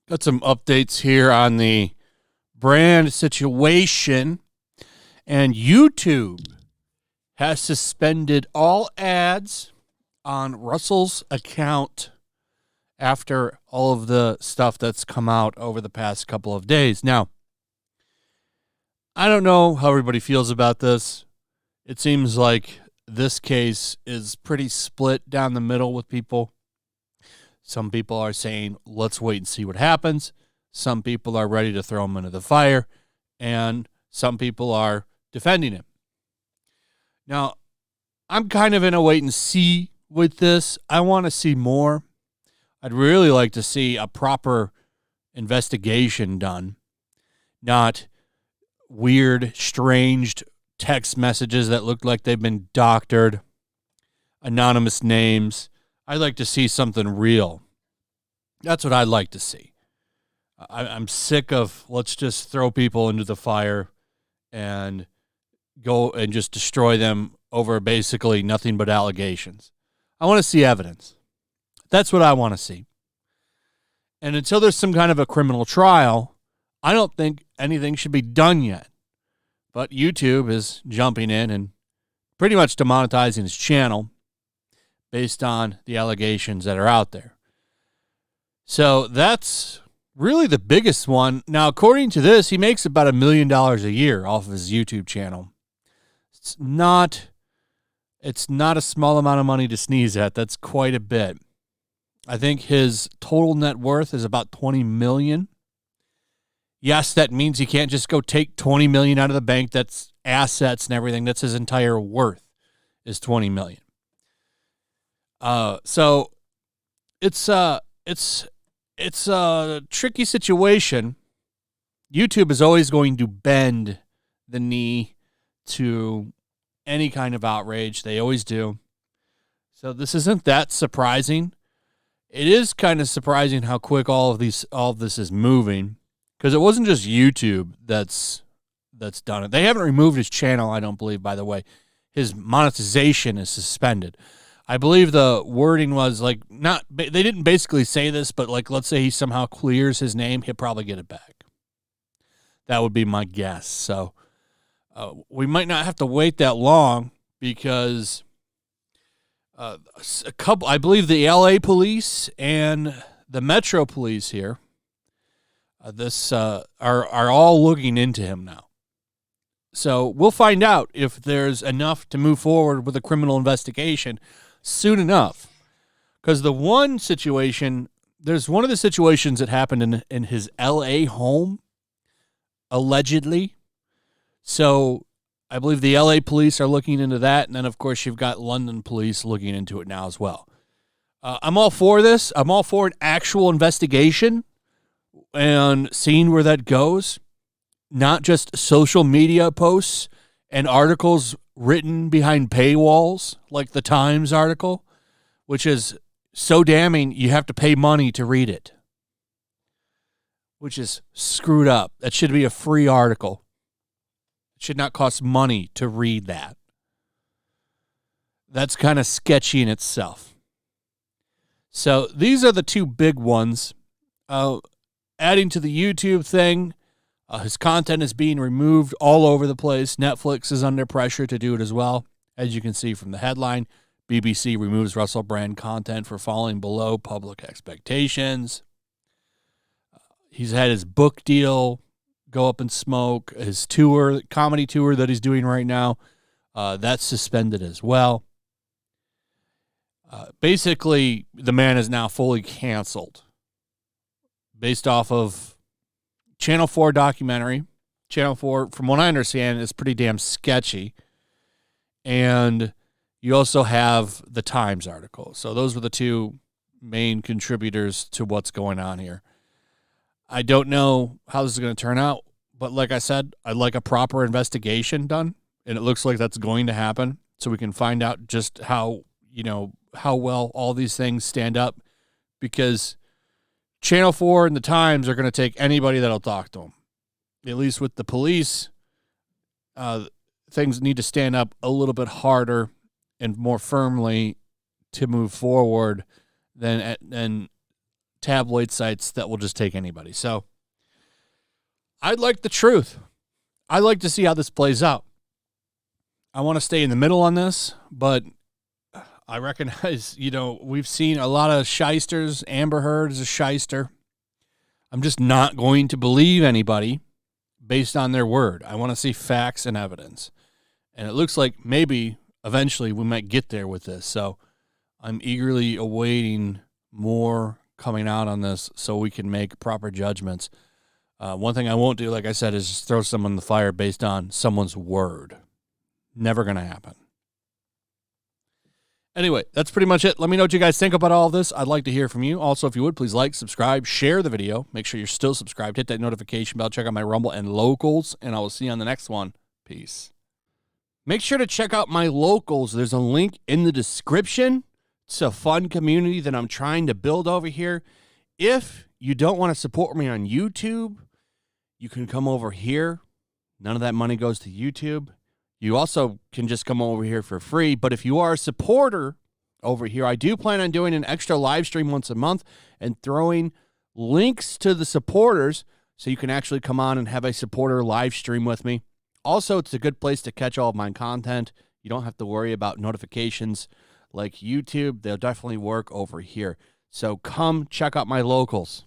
Got some updates here on the brand situation, and YouTube has suspended all ads on Russell's account after all of the stuff that's come out over the past couple of days. Now, I don't know how everybody feels about this. It seems like this case is pretty split down the middle with people. Some people are saying, let's wait and see what happens. Some people are ready to throw him into the fire, and some people are defending him. Now, I'm kind of in a wait and see with this. I want to see more. I'd really like to see a proper investigation done, not weird, strange text messages that look like they've been doctored, anonymous names. I'd like to see something real. That's what I'd like to see. I'm sick of let's just throw people into the fire and go and just destroy them over basically nothing but allegations. I want to see evidence. That's what I want to see. And until there's some kind of a criminal trial, I don't think anything should be done yet. But YouTube is jumping in and pretty much demonetizing his channel based on the allegations that are out there. So that's really the biggest one. Now, according to this, he makes about $1 million a year off of his YouTube channel. It's not a small amount of money to sneeze at. That's quite a bit. I think his total net worth is about $20 million. Yes, that means he can't just go take $20 million out of the bank. That's assets and everything. That's his entire worth is $20 million. So it's a tricky situation. YouTube is always going to bend the knee to any kind of outrage. They always do. So this isn't that surprising. It is kind of surprising how quick all of this is moving, because it wasn't just YouTube that's done it. They haven't removed his channel, I don't believe, by the way. His monetization is suspended. I believe the wording was like they didn't basically say this, but like, let's say he somehow clears his name, he'll probably get it back. That would be my guess. So we might not have to wait that long, because I believe the LA police and the Metro police here, are all looking into him now. So we'll find out if there's enough to move forward with a criminal investigation soon enough. Because there's one of the situations that happened in his LA home, allegedly. So I believe the LA police are looking into that. And then, of course, you've got London police looking into it now as well. I'm all for this. I'm all for an actual investigation and seeing where that goes. Not just social media posts and articles written behind paywalls, like the Times article, which is so damning you have to pay money to read it, which is screwed up. That should be a free article. It should not cost money to read that. That's kind of sketchy in itself. So these are the two big ones. Adding to the YouTube thing, his content is being removed all over the place. Netflix is under pressure to do it as well. As you can see from the headline, BBC removes Russell Brand content for falling below public expectations. He's had his book deal go up in smoke. His tour, comedy tour that he's doing right now, that's suspended as well. Basically, the man is now fully canceled based off of Channel 4 documentary. Channel 4, from what I understand, is pretty damn sketchy. And you also have the Times article. So those were the two main contributors to what's going on here. I don't know how this is going to turn out, but like I said, I'd like a proper investigation done, and it looks like that's going to happen, so we can find out just how well all these things stand up, because Channel 4 and the Times are going to take anybody that'll talk to them. At least with the police, things need to stand up a little bit harder and more firmly to move forward than tabloid sites that will just take anybody. So I'd like the truth. I'd like to see how this plays out. I want to stay in the middle on this, but I recognize, we've seen a lot of shysters. Amber Heard is a shyster. I'm just not going to believe anybody based on their word. I want to see facts and evidence. And it looks like maybe eventually we might get there with this. So I'm eagerly awaiting more coming out on this so we can make proper judgments. One thing I won't do, like I said, is just throw someone in the fire based on someone's word. Never going to happen. Anyway, that's pretty much it. Let me know what you guys think about all of this. I'd like to hear from you. Also, if you would, please like, subscribe, share the video. Make sure you're still subscribed. Hit that notification bell. Check out my Rumble and Locals, and I will see you on the next one. Peace. Make sure to check out my Locals. There's a link in the description. It's a fun community that I'm trying to build over here. If you don't want to support me on YouTube, you can come over here. None of that money goes to YouTube. You also can just come over here for free. But if you are a supporter over here, I do plan on doing an extra live stream once a month and throwing links to the supporters so you can actually come on and have a supporter live stream with me. Also, it's a good place to catch all of my content. You don't have to worry about notifications like YouTube. They'll definitely work over here. So come check out my Locals.